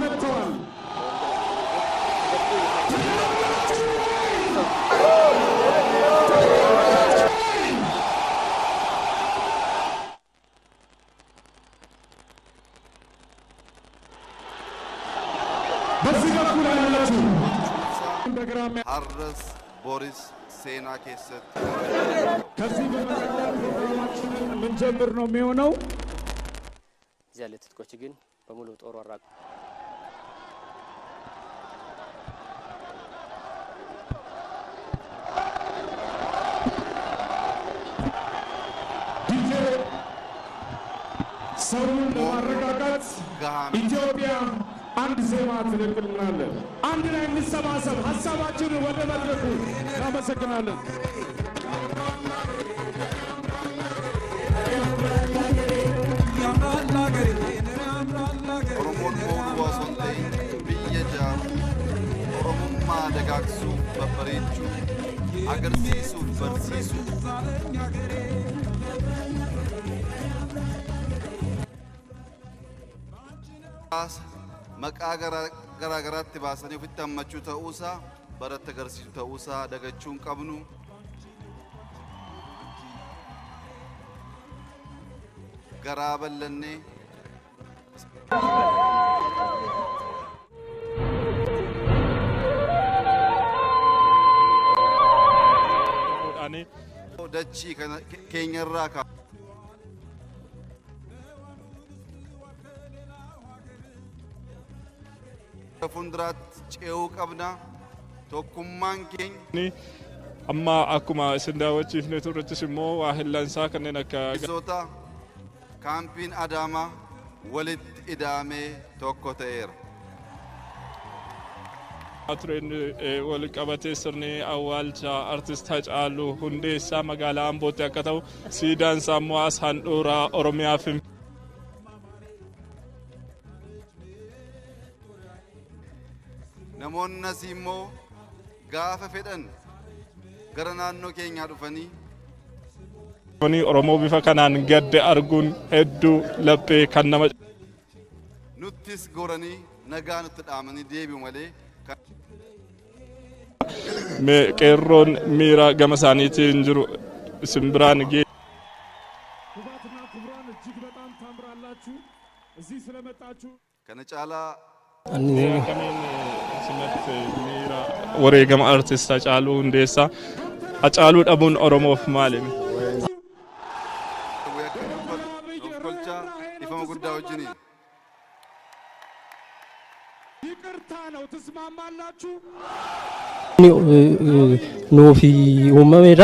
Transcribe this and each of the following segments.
መጥተዋል። በዚህ በኩል ያላችሁ ሀረስ ቦሪስ ሴና ኬሰት ከዚህ በመቀጠል ፕሮግራማችንን ምንጀምር ነው የሚሆነው። እዚያ ለትጥቆች ግን በሙሉ ጦር ወራቅ ዲጄ ሰውን ለማረጋጋት ኢትዮጵያ አንድ ዜማ ትልቅልናለን። አንድ ላይ እንሰባሰብ፣ ሐሳባችንን ወደ መድረኩ እናመሰግናለን። ኦሮሞን ቦዋሶንቴ ብየጃ ኦሮሞማ ደጋግሱ በበሬቹ አገርሲሱ በርሲሱ መቃ ገራገራatti baasanii ofitti hammachuu ta'uusaa baratti agarsiisu ta'uusaa dagachuun qabnu garaa bal'annee dachii keenyarraa ka fundurat ce'uu qabna tokkummaan keenya amma akkuma isin daawwachiifne turrettis immoo waa hillansaa kanneen akka bisoota kaampiin adaamaa walitti ida'amee tokko ta'eera. Tureen wal qabatee sirni awwaalcha artist Hacaaluu Hundeessaa magaalaa Ambootti akka ta'u siidaan isaa immoo as handhuura Oromiyaa fi namoonni asii immoo gaafa fedhan gara naannoo keenyaa dhufanii Oromoo bifa kanaan gadde arguun hedduu laphee kan nama nuttis goranii nagaa nutti dhaamanii deebi'u malee qeerroon miira gama isaaniitiin jiru isin biraan gee ክቡራትና ክቡራን እጅግ በጣም ታምራላችሁ እዚህ ስለመጣችሁ kana caalaa kamiin simatti miira wareegama artist Hacaaluu Hundeessaa Hacaaluu dhabuun Oromoof maalimi kolcha ifama guddaa wajjiniin ይቅርታ ነው። ትስማማላችሁ? ኖፊ ኡመሜዳ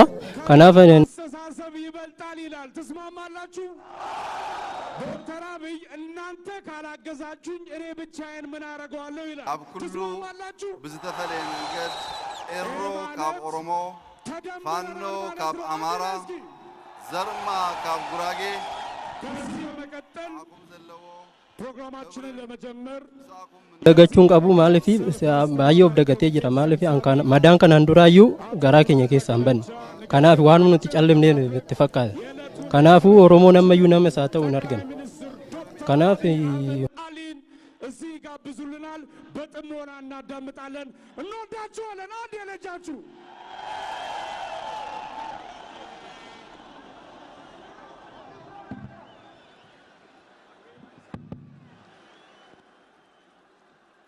ከናፈ አስተሳሰብ ይበልጣል ይላል። ትስማማላችሁ? ዶክተር አብይ እናንተ ካላገዛችሁኝ እኔ ብቻዬን ምን አደርገዋለሁ ይላል። ትስማማላችሁ? ብዝተፈለየ መንገድ ኤሮ ካብ ኦሮሞ ፋኖ ካብ አማራ ዘርማ ካብ ጉራጌ ከዚህ በመቀጠል ፕሮግራማችንን ለመጀመር dagachuun qabu maalifi baay'ee of dagatee jira maalifi madaan kanaan duraayyuu garaa keenya keessaa hin banne kanaaf waan nuti callimnee itti fakkaata kanaafuu oromoon ammayyuu nama isaa ta'uu hin argan kanaaf አሊን እዚህ ጋብዙልናል። በጥሞና እናዳምጣለን። እንወዳችኋለን። አንድ የለጃችሁ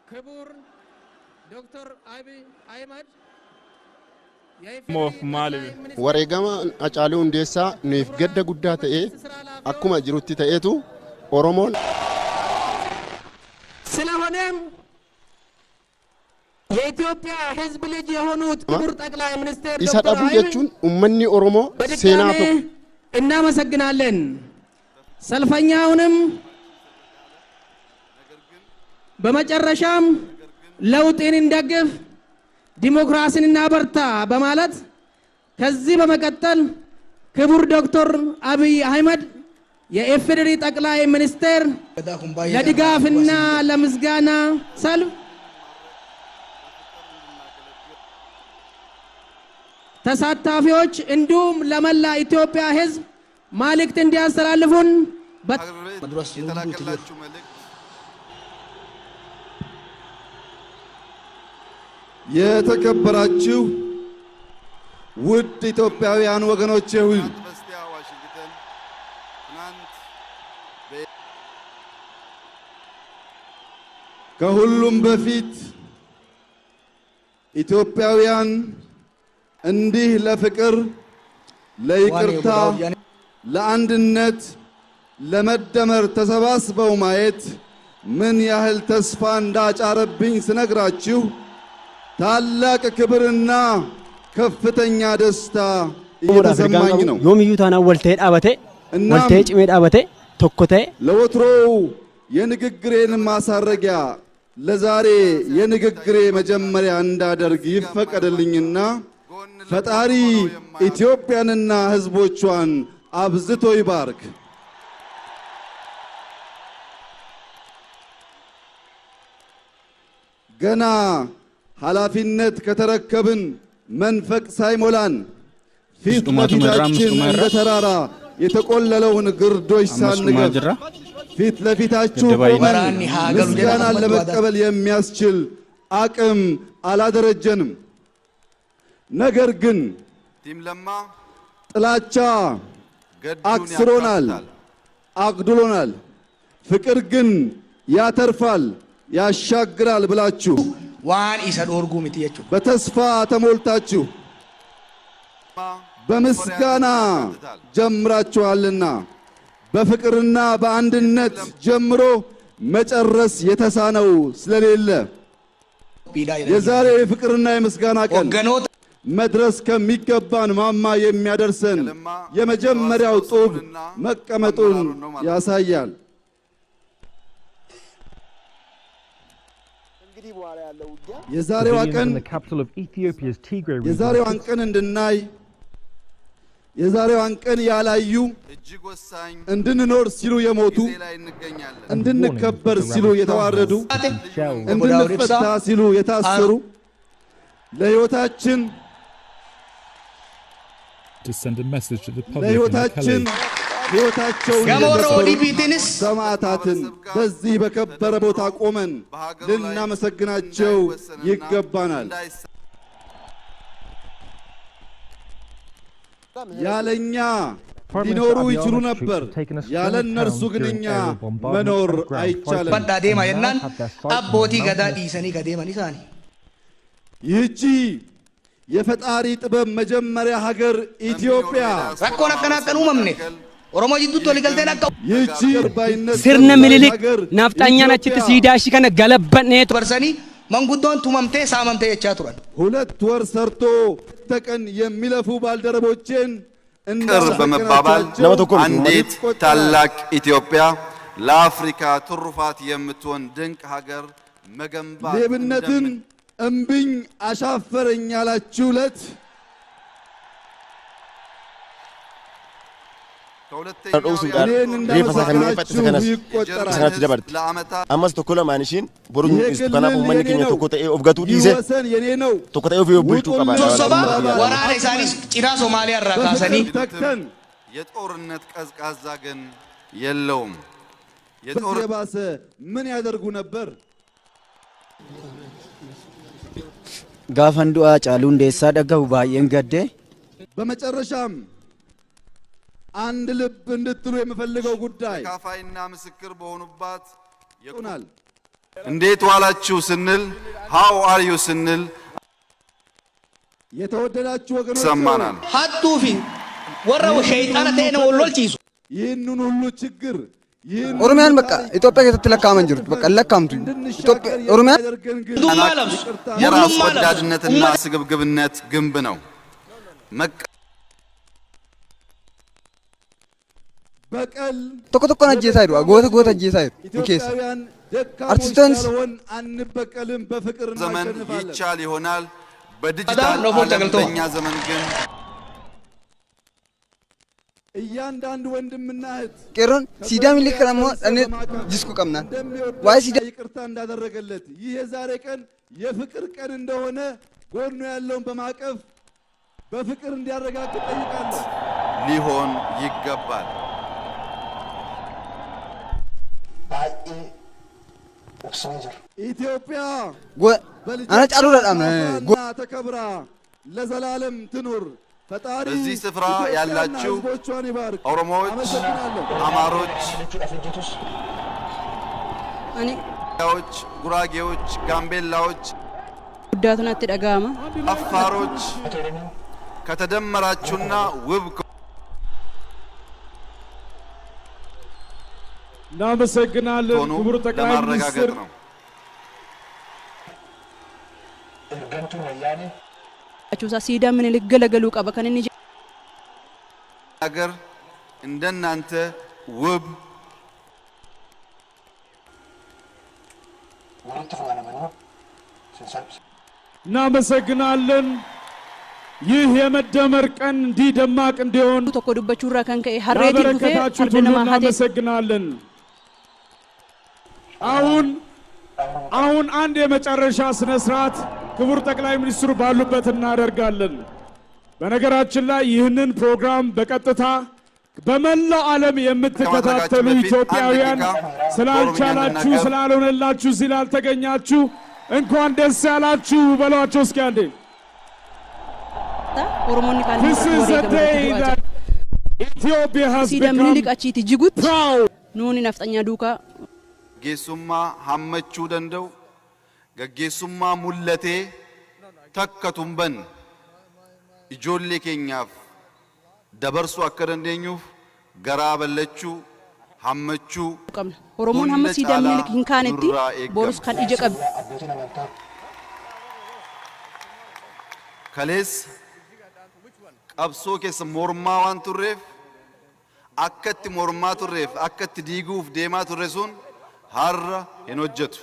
ክቡር ዶክተር አብይ አህመድ moof maalimi wareegama Hacaaluu Hundeessaa nuuf gadda guddaa ta'e akkuma jirutti ta'etu Oromoon ስለሆነም የኢትዮጵያ ሕዝብ ልጅ የሆኑት ክቡር ጠቅላይ ሚኒስትር isa dhabu jechuun ummanni Oromoo seenaa tokko እናመሰግናለን። ሰልፈኛውንም በመጨረሻም ለውጥን እንደግፍ ዲሞክራሲን እናበርታ በማለት ከዚህ በመቀጠል ክቡር ዶክተር አብይ አህመድ የኢፌዴሪ ጠቅላይ ሚኒስትር ለድጋፍና ለምስጋና ሰልፍ ተሳታፊዎች እንዲሁም ለመላ ኢትዮጵያ ሕዝብ መልእክት እንዲያስተላልፉን የተከበራችሁ ውድ ኢትዮጵያውያን ወገኖቼ ሆይ ከሁሉም በፊት ኢትዮጵያውያን እንዲህ ለፍቅር፣ ለይቅርታ፣ ለአንድነት፣ ለመደመር ተሰባስበው ማየት ምን ያህል ተስፋ እንዳጫረብኝ ስነግራችሁ ታላቅ ክብርና ከፍተኛ ደስታ እየተሰማኝ ነው። ዮምዩ ታና ወልቴ ዳበቴ ወልቴ ጭሜ ዳበቴ ተኮቴ ለወትሮው የንግግሬን ማሳረጊያ ለዛሬ የንግግሬ መጀመሪያ እንዳደርግ ይፈቀድልኝና ፈጣሪ ኢትዮጵያንና ሕዝቦቿን አብዝቶ ይባርክ። ገና ኃላፊነት ከተረከብን መንፈቅ ሳይሞላን ፊት ለፊታችን እንደ ተራራ የተቆለለውን ግርዶሽ ሳንገፍ ፊት ለፊታችሁ ቆመን ምስጋናን ለመቀበል የሚያስችል አቅም አላደረጀንም። ነገር ግን ጥላቻ አክስሮናል፣ አግድሎናል። ፍቅር ግን ያተርፋል፣ ያሻግራል ብላችሁ ዋን ኢሰድ ኦርጉ ምትየቹ በተስፋ ተሞልታችሁ በምስጋና ጀምራችኋልና በፍቅርና በአንድነት ጀምሮ መጨረስ የተሳነው ስለሌለ የዛሬ የፍቅርና የምስጋና ቀን መድረስ ከሚገባን ማማ የሚያደርሰን የመጀመሪያው ጡብ መቀመጡን ያሳያል። የዛሬዋን ቀን እንድናይ የዛሬዋን ቀን ያላዩ እንድንኖር ሲሉ የሞቱ እንድንከበር ሲሉ የተዋረዱ እንድንፈታ ሲሉ የታሰሩ ለሕይወታችን ሕይወታቸውን የገበሩ ሰማዕታትን በዚህ በከበረ ቦታ ቆመን ልናመሰግናቸው ይገባናል። ያለኛ ሊኖሩ ይችሉ ነበር፣ ያለ እነርሱ ግን እኛ መኖር አይቻልም። በዳዴማ የናን አቦቲ ገዳ ዲሰኒ ገዴማን ኢሳኒ ይህቺ የፈጣሪ ጥበብ መጀመሪያ ሀገር ኢትዮጵያ ረኮን አከናከኑ መምኔ ኦሮሞ ጅዱቶ ሊገልቴ ነቀው ይህቺ ስርነ ምልልክ ናፍጣኛ ነችት ሲዳሺ ከነ ገለበኔ በርሰኒ መንጉዶን ቱመምቴ ሳመምቴ የቻ ቱራን 2 ወር ሰርቶ ተቀን የሚለፉ ባልደረቦቼን ቅር በመባባል አንዲት ታላቅ ኢትዮጵያ ለአፍሪካ ትሩፋት የምትሆን ድንቅ ሀገር መገንባት ሌብነትን እምብኝ አሻፈረኝ ያላችሁ ዕለት አማስ ተኮላ ማንሽን ቦሩ ኢስታና ኡማኒ ከኛ ተኮተ ኦፍጋቱ ዲዜ ተኮተ ኦፍ ቡልቱ ቀባ ወራኔ ሳኒስ ጭራ ሶማሊያ ራካሰኒ የጦርነት ቀዝቃዛ ግን የለውም። የባሰ ምን ያደርጉ ነበር? ጋፈንዱ አጫሉ እንደሳ ደጋው ባየን ገደ በመጨረሻም አንድ ልብ እንድትሉ የምፈልገው ጉዳይ ካፋይና ምስክር በሆኑባት ይሆናል። እንዴት ዋላችሁ ስንል ሃው አር ዩ ስንል የተወደዳችሁ ወገኖች ሰማናል። ሀጡፊ ወራው ሸይጣን ተነ ወልልቺሱ ይህንን ሁሉ ችግር ኦሮሚያን በቃ ኢትዮጵያ ከተለካመን ጅሩት በቃ ለካምቱ ኢትዮጵያ ኦሮሚያ የራስ ወዳድነትና ስግብግብነት ግንብ ነው። በቀል ተቆተቆና ጄሳይዱ ጎተ ጄሳይዱ ኦኬስ አርቲስቶንስ አንበቀልም በፍቅር ዘመን ይቻል ይሆናል። በዲጂታል ዓለምኛ ዘመን ግን እያንዳንዱ ወንድምና እህት ቄሮን ሲዳም ሊከራሞ እኔ ዲስኩ ቀምና ዋይ ሲዳ ይቅርታ እንዳደረገለት ይህ የዛሬ ቀን የፍቅር ቀን እንደሆነ ጎኑ ያለውን በማቀፍ በፍቅር እንዲያረጋግጥ ጠይቃለሁ። ሊሆን ይገባል። ኢትዮጵያ አና ጫሉ ለዳም ተከብራ ለዘላለም ትኑር። ፈጣሪ በዚህ ስፍራ ያላችሁ ኦሮሞዎች፣ አማሮች፣ ጉራጌዎች፣ ጋምቤላዎች፣ ጉዳቱን አትደጋማ አፋሮች ከተደመራችሁና ውብ እናመሰግናለን። ክቡር ጠቅላይ ሚኒስትር አቹሳ ሲዳ ምን ልገለገሉ ቀበ ከነኒ ሀገር እንደናንተ ውብ እናመሰግናለን። ይህ የመደመር ቀን እንዲህ ደማቅ እንዲሆን ተቆዱበቹራ ከንከ ሀሬቲ ዱፌ አርደነማ እናመሰግናለን። አሁን አንድ የመጨረሻ ስነ ስርዓት ክቡር ጠቅላይ ሚኒስትሩ ባሉበት እናደርጋለን። በነገራችን ላይ ይህንን ፕሮግራም በቀጥታ በመላው ዓለም የምትከታተሉ ኢትዮጵያውያን ስላልቻላችሁ ስላልሆነላችሁ ስላልተገኛችሁ እንኳን ደስ ያላችሁ በሏቸው እስኪ አንዴ። ኦሮሞኒ ካን Ethiopia has become liqachiiti jiguut nuuni naftanya duuka ጌሱማ ሐመቹ ደንደው ገጌሱማ ሙለቴ ተከቱምበን ኢጆሌ ኬኛፍ ደበርሱ አከረንደኙፍ ገራ በለቹ ሐመቹ ኦሮሞን ሐመ ሲዳም ልክ hinkanetti ቦሩስ kan ije qab ከሌስ ቀብሶ ኬስ ሞርማ ዋን ቱሬፍ አከት ሞርማ ቱሬፍ አከት ዲጉፍ ዴማ ቱሬሱን ሀራ ሄኖጀቱ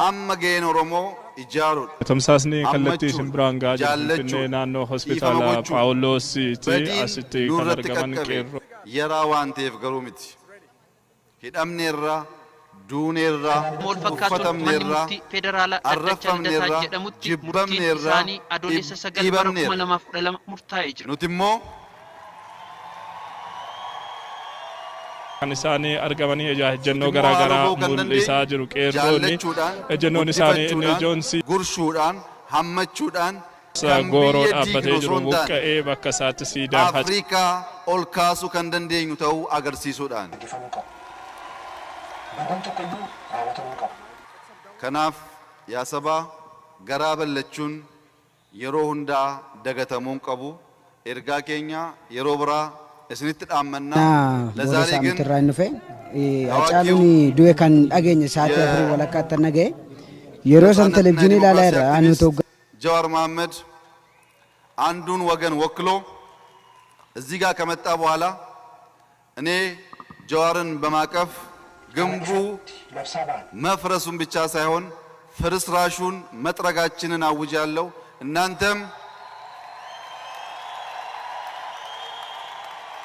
አመ ጌን ኦሮሞ ኢጃሩ ተምሳስኔ ከለቲ ሽምብራንጋ ጀልፍኔ ናኖ ሆስፒታል ጳውሎስ ቲ አስቲ ከነርገመን ቄሮ የራ ዋንቴፍ ገሩምቲ ሂዳምኔራ ዱኔራ ኡፈተምኔራ ፌደራላ አረፈምኔራ ጅበምኔራ አዶሌሰ ሰገል በረኩመ ለማፍረለም ሙርታዬ ጅሩ ኑቲሞ isaani argamanii ejjennoo garaagaraa mul'isaa jiru qeerroonni ejjennoon isaanii inni ijoonsi gurshuudhaan hammachuudhaan gooroo dhaabbatee jiru buqqa'ee bakka isaatti siidaan Afrikaa ol kaasuu kan dandeenyu ta'uu agarsiisuudhaan kanaaf yaa sabaa garaa ballachuun yeroo hundaa dagatamuun qabu ergaa keenya yeroo biraa isinitti dhaammanna ለዛሬ ግን ተራንፈ አጫሉኒ ዱዌ ካን አገኘ ሳተ ፍሪ ወለካተ ነገ የሮሰን ቴሌቪዥን ላላራ አንቶ ጀዋር መሐመድ አንዱን ወገን ወክሎ እዚህ ጋር ከመጣ በኋላ እኔ ጀዋርን በማቀፍ ግንቡ መፍረሱን ብቻ ሳይሆን ፍርስራሹን መጥረጋችንን አውጃለሁ።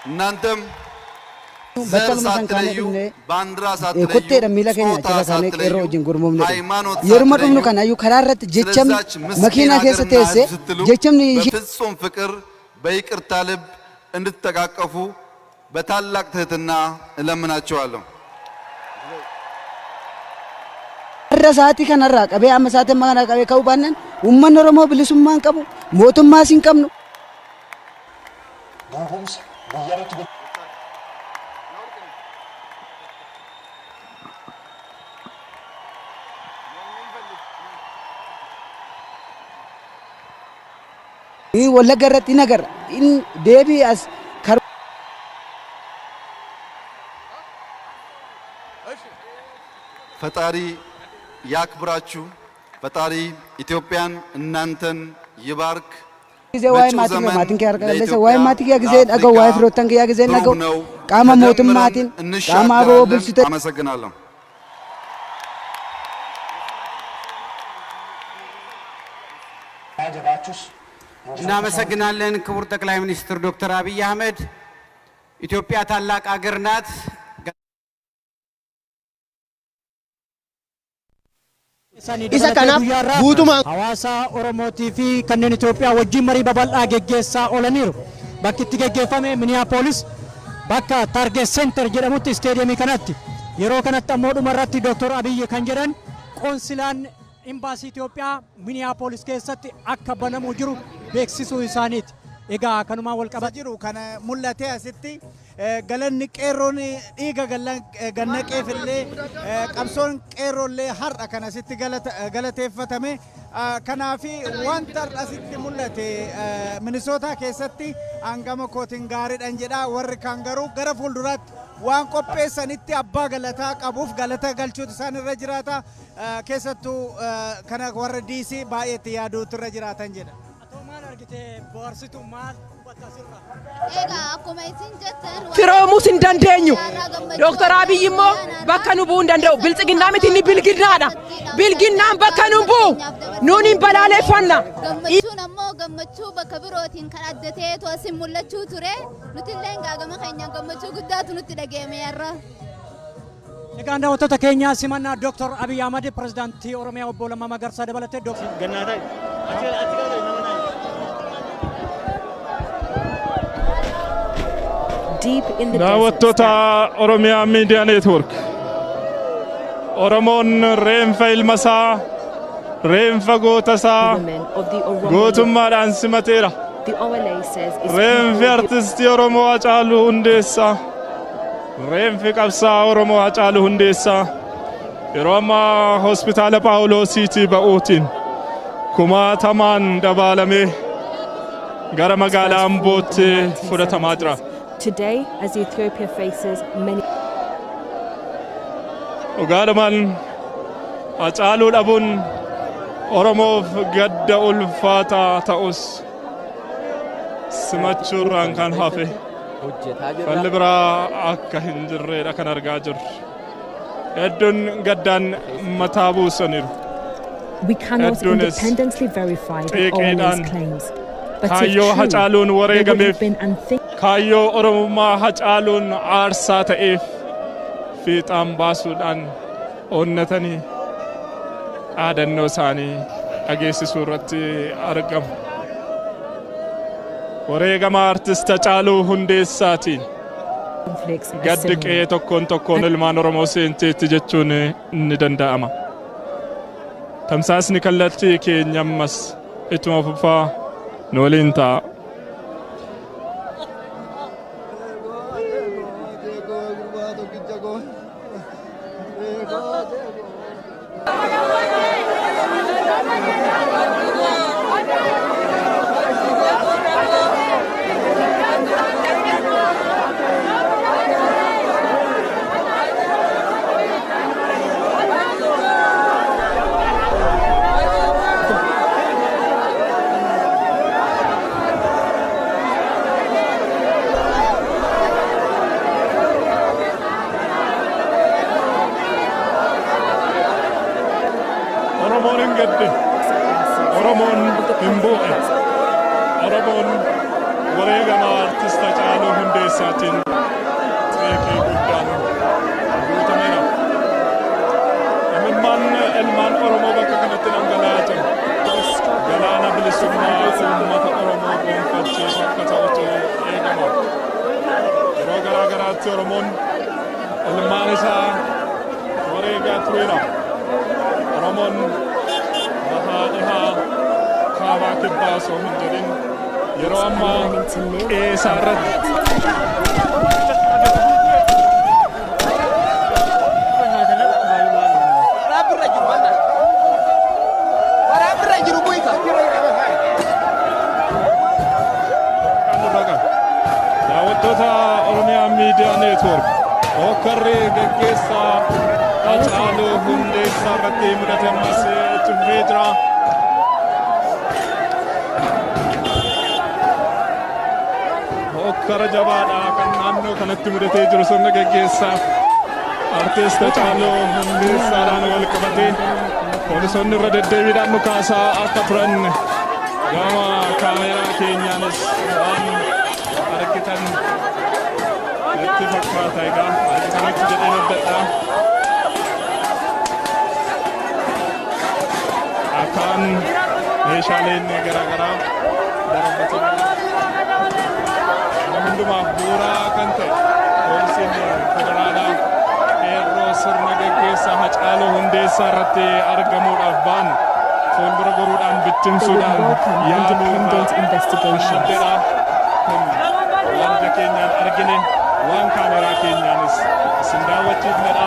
እናንተም ዘር ሳትለዩ ባንዲራ ሳትለዩ ኩቴ ደሚላ ከኛ ተካነ ቀሮ ጅን ጉርሙም ነው የርመዱም ነው ካናዩ ከራረት ጀቸም መኪና ከሰተሰ ጀቸም ፍጹም ፍቅር በይቅርታ ልብ እንድትተቃቀፉ በታላቅ ትህትና እለምናቸዋለሁ። ረሳቲ ከነራ ቀበ አመሳተ ማና ቀበ ከውባነን ኡመን ኦሮሞ ብልሱማን ቀቡ ሞቱማ ሲንቀም ነው ይህ ወለገረት ነገር ዴቢ አስ ፈጣሪ ያክብራችሁ። ፈጣሪ ኢትዮጵያን እናንተን ይባርክ። ጊዜ ዋይ ማቲን ማቲን ከያርቀለሰ ዋይ ማቲን ጊዜ አገው ዋይ ፍሮተን ያ ጊዜ ነገው ቃማ ሞትም ማቲን ቃማ አቦ ብልስተ አመሰግናለሁ። እናመሰግናለን ክቡር ጠቅላይ ሚኒስትር ዶክተር አብይ አህመድ። ኢትዮጵያ ታላቅ አገር ናት። isa kanaaf guutuma hawaasa Oromootii fi kanneen Itoophiyaa wajjin marii babal'aa geggeessaa oolaniiru. Bakki itti geggeeffame Minneapolis bakka Target Center jedhamutti isteediyeemii kanatti yeroo kanatti ammoo dhumarratti Dr. Abiyyi kan jedhan qoonsilaan imbaasii Itoophiyaa Minneapolis keessatti akka banamuu jiru beeksisuu isaaniiti. Egaa kanumaa wal qabatu jiru kana mul'atee asitti galanni qeerroon dhiiga gannaqeefillee qabsoon qeerroollee har'a kan asitti galateeffatame kanaafi wanta asitti mul'ate Minnesota keessatti hangama kootiin gaariidhaan jedha warri kan garuu gara fuulduraatti waan qopheessanitti abbaa galataa qabuuf galata galchuutu isaan irra jiraata keessattuu kana warra DC baay'eetti yaaduutu irra jiraatan jedha. Firoomuus hin dandeenyu. Dr. Abiyyi immoo bakka nu bu'uu hin danda'u. Biltsiginnaa miti inni bilginnaadha. Bilginnaan bakka nu bu'u. Nuun hin balaaleffanna. Gammachuun ammoo gammachuu bakka birootiin kan adda ta'eetu asin mul'achuu ture. Nuti illee gaagama keenyaan gammachuu guddaatu nutti dhaga'ame irra. Egaan daawwattoota keenya simannaa Dr. Abiyyi Ahmad pirezidaantii Oromiyaa obbo Lammaa Magarsaa dabalatee Dr. Gannaataa. daawwattoota Oromiyaa Miidiyaa Neetwoork Oromoon reenfa ilmasaa reenfa gootasaa gootummaadhaan simateera. Reenfi artistii Oromoo Hacaaluu Hundeessaa reenfi qabsaa Oromoo Hacaaluu Hundeessaa yeroo ammaa hospitaala Paawuloosiitii ba'uutiin kumaatamaan dabaalamee gara magaalaa Ambootti fudhatamaa jira. Today, as Ethiopia faces many... Dhugaadhumaan Hacaaluu dhabuun Oromoof gadda ulfaataa ta'us simachuurraan kan hafe falli biraa akka hin jirredha kan argaa jirru. Hedduun gaddaan mataa buusaniiru. We cannot independently verify the Oromo's claims. Kaayyoo Hacaaluun wareegameef kaayyoo Oromummaa Hacaaluun aarsaa ta'eef fiixaan baasuudhaan onnatanii dhaadannoo isaanii dhageessisuu irratti argamu. Wareegama artist Hacaaluu Hundeessaatiin gaddi qe'ee tokkoon ilmaan Oromoo seenteetti jechuun ni danda'ama. Tamsaasni kallattii keenya ammas ittuma fufaa nu waliin ta'a. Oromoon hin bu'e. Oromoon wareegama artist Hacaaluu Hundeessaatiin xeeqee guddaan guutameera. Imimmaan ilmaan Oromoo bakka kanatti dhangala'aa jiru. Galaana bilisummaa uummata Oromoo gonfachiisu akka ta'utu eegama. Yeroo garaa garaatti Oromoon ilmaan isaa wareegaa tureera. Oromoon kaabaa kibbaa osoo hin jedhin yeroo ammaa qeesaa irratti daawwattoota Oromiyaa Miidiyaa Neetwoork hokkarri gaggeessaa Hacaaluu Hundeessaa irratti mudate ammas cufee jira. Hokkara jabaadha kan naannoo kanatti mudatee jiru sirna gaggeessaaf artist Hacaaluu Hundeessaadhaan wal qabatee poolisoonni irra deddeebiidhaan nu kaasaa akka turan gama kaameraa keenyaanis waan argitan natti fakkaata. Egaa argitanitti jedhee abdadha. Akkaan meeshaaleen garaagaraa darbatanii hundumaaf bu'uuraa kan ta'e poolisiin federaalaa qeerroo sirna geggeessaa Hacaaluu Hundeessaa irratti argamuudhaaf ba'an fuuldura goruudhaan bittimsuudhaan yaaluudha. Waan ija keenyaan argine waan kaameraa keenyaanis isin daawwachiifnedha.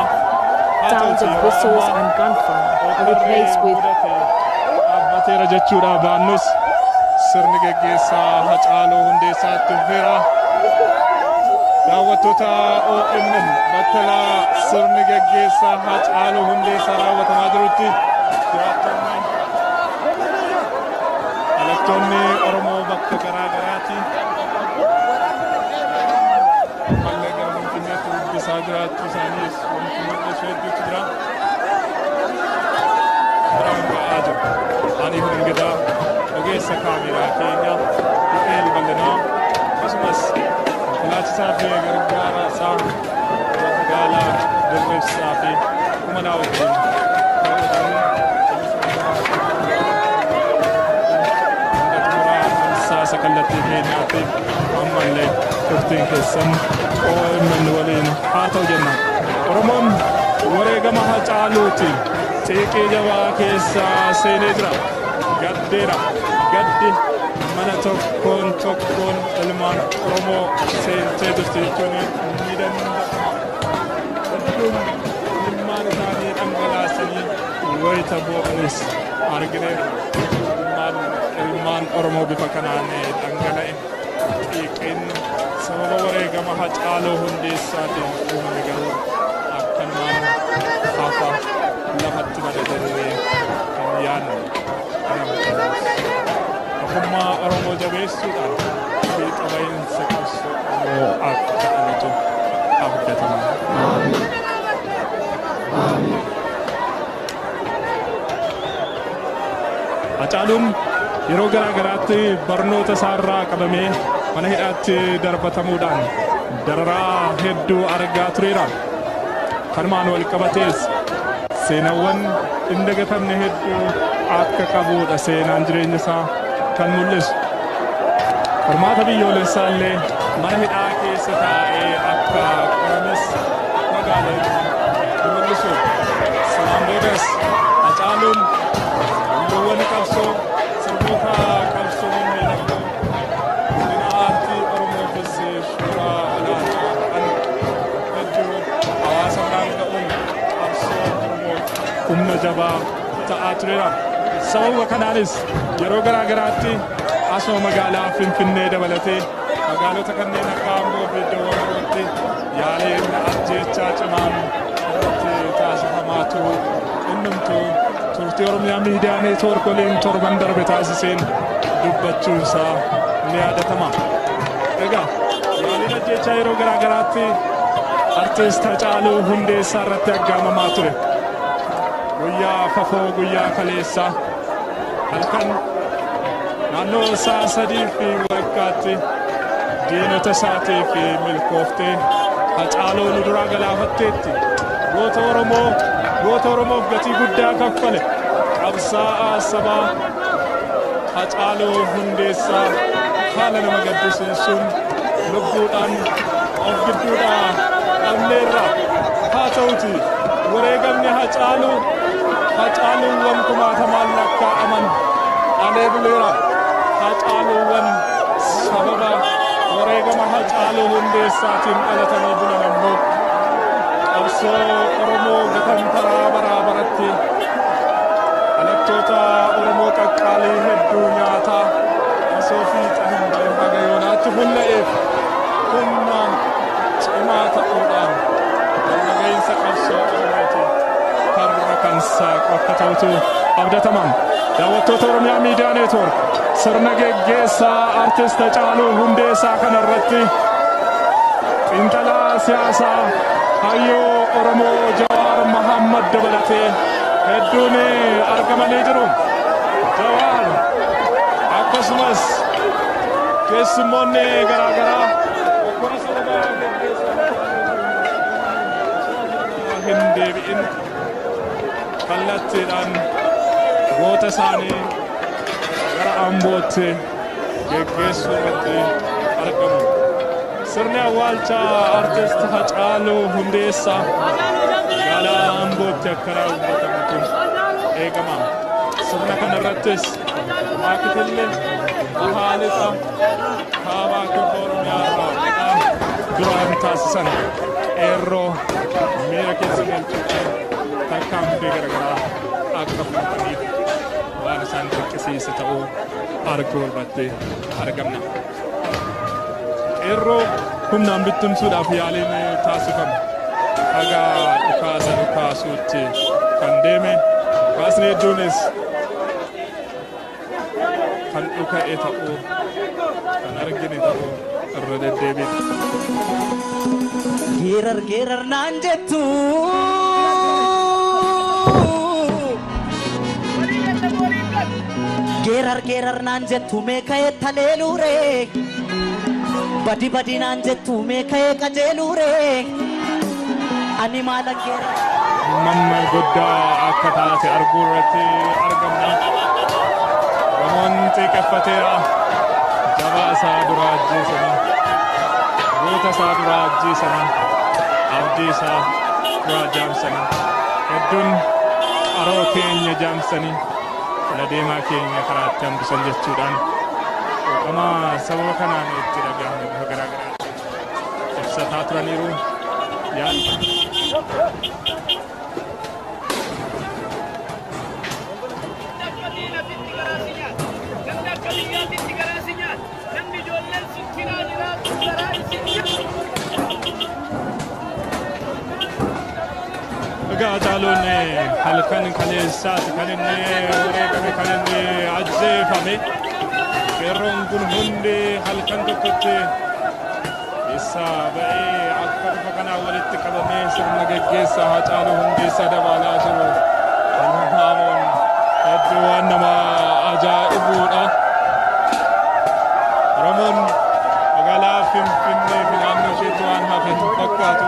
Sounds of whistles and gunfire replaced with dhaabbateera jechuudha baannus sirni geggeessaa Hacaaluu Hundeessaatti dhufeera. Daawwattoota OMN battalaa sirni geggeessaa Hacaaluu Hundeessaa raawwatamaa jirutti dhalattoonni Oromoo bakka garaa garaatti mallee gara Finfinneetti dubbisaa jiraachuu isaaniis wanti mul'isu hedduutu jira. Biraan ga'aa jiru. Ani Hungidaa ogeessa kaameraa keenya Bu'eel Bal'inaa akkasumas konkolaachisaa fi gargaara isaa magaalaa Dirreessaa fi kumanaa wajjin kallattii keenyaatiif ammallee turtiin keessan OMN waliin haa ta'u jenna. Oromoon wareegama Hacaaluutiin xiiqii jabaa keessaa seenee jira. Gaddeera. Gaddi mana tokkoon tokkoon ilmaan Oromoo seentee jirti jechuun ni danda'ama. Hedduun ilmaan isaanii dhangalaasanii wayita boo'anis argineera. Ilmaan Oromoo bifa kanaan dhangala'e xiiqiin sababa wareegama Hacaaluu Hundeessaatiin uumame garuu akkanumaan hafa lafatti madaqanii kan yaadne tokkummaa Oromoo jabeessuudhaan fi qaba'iinsa qabsoo Oromoo akka ta'anitu abdatama. Hacaaluun yeroo garaa garaatti barnoota isaarraa qabamee mana hidhaatti darbatamuudhaan dararaa hedduu argaa tureera. Kanumaan wal qabatees seenaawwan hin dagatamne hedduu akka qabuudha seenaan jireenya isaa kan mul'isu. Qormaata biyyoolessaa illee mana hidhaa keessa taa'ee akka qorames magaalaa mul'isu. Sanaan boodas Hacaaluun loltoowwan qabsoo sirnoota qabsoo miidhagduu guddina aartii Oromoofis suuraa olaanaa kan hedduu hawaasa biraan ga'uun qabsoo Oromoo humna jabaa ta'aa tureera. Sababa kanaanis yeroo garaa garaatti asuma magaalaa Finfinnee dabalatee magaalota kanneen akka Amboo fi iddoowwan birootti yaaleen ajjeechaa cimaan irratti taasifamaa ture. Innumtuu turtii Oromiyaa miidiyaa neetwoork waliin torban darbe taasiseen dubbachuun isaa ni yaadatama. Egaa yaaliin ajjeechaa yeroo garaa garaatti artiist Hacaaluu Hundeessaa irratti aggaamamaa ture. Guyyaa fafoo guyyaa kaleessaa halkan naannoo sa'a 3:00 diinota isaatii fi milkooftee Hacaaluu nu duraa galaafatteetti. Goota Oromoof gatii guddaa kaffale qabsaa'aa sabaa Hacaaluu Hundeessaa haala nama gaddisiisuun lubbuudhaan of gidduudhaa dhabneerra. Haa ta'uti wareegamni Hacaaluuwwan kumaatamaan lakkaa'aman alee buleera. Hacaaluuwwan sababa wareegama Hacaaluu Hundeessaatiin dhalatanii bulan ammoo qabsoo Oromoo gatantaraa baraa baratti dhalattoota Oromoo qaqqaalii hedduu nyaataa osoo fiixa hin bahin haga yoonaatti fulla'eef humnaan cimaa ta'uudhaan gahinsa qabsoo Oromootiin karra kan saaqu akka ta'utu abdatama. Daawwattoota Oromiyaa miidiyaa neetwoork sirna geggeessaa artiist Hacaaluu Hundeessaa kanarratti xiinxalaa siyaasaa hayyoo Oromoo Jawaar Mohammad dabalatee hedduun argamanii jiru. Jawaar akkasumas keessummoonni garaa garaa okkora sababa hin deebi'in kallattiidhaan goota isaanii gara Ambootti geggeessuu irratti argamu. sirni awwaalcha artist Hacaaluu Hundeessaa magaalaa Ambootti akka raawwatamu kun eegama. Sirna kanarrattis Maakitellee Haalixa kaabaa kibba Oromiyaa irraa duraan taasisan qeerroo miira keessa galchuudhaan tarkaanfii garaagaraa akka fudhataniif waan isaan dirqisiise ta'uu arguu irratti argamna. Qeerroo humnaan bittimsuudhaaf yaaliin taasifame haga dhukaasuutti kan deeme dhukaasni hedduunis kan dhuka'e ta'uu kan argine ta'uu irra deddeebiin. Geerar naan jettu geerar naan jettu meeka'ee taleeluuree badi naan jettu meeka'ee qajeeluuree ani maalan geerar. Mamma guddaa akka taate arguu irratti argamna. Gamoon xiqqeeffateera jabaa isaa dura ajjeesanii goota isaa dura ajjeesanii abdii isaa dura jaamsanii hedduun qaroo keenya jaamsanii fula deemaa keenya karaatti hambisan jechuudhaan qama sababa kanaan itti dhaga'ame bifa garaagaraatti ibsataa turaniiru yaadda. Hacaaluun halkan kaleessaati kan inni wareegame kan inni ajjeefame. Qeerroon kun hundi halkan tokkotti isa ba'ee akka bifa kanaan walitti qabamee sirna geggeessaa Hacaaluu Hundeessaa dabalaa jiru. Ilmaamoon hedduu waan nama ajaa'ibuudha. Oromoon magaalaa Finfinnee fi naannoo isheetti waan hafe fakkaatu.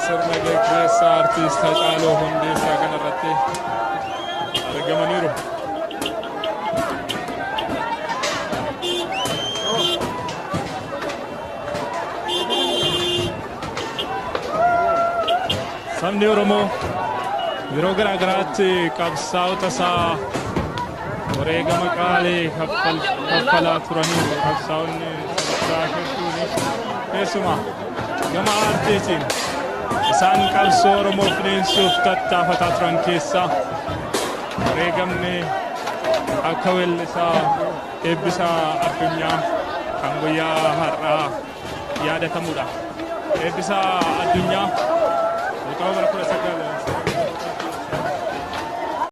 Sirna geggeessaa artiist Hacaaluu Hundeessaa kanarratti argamaniiru. Sabni Oromoo yeroo garaa garaatti qabsaa'ota isaa wareegama qaalii kaffalaa turanii qabsaa'onni sadarkaa hedduun keessumaa gama aartiitiin isaan qabsoo Oromoo finiinsuuf tattaafataa turan keessaa wareegamni akka weellisaa Eebbisaa Addunyaa kan guyyaa har'aa yaadatamudha. Eebbisaa Addunyaa Oktoobara 19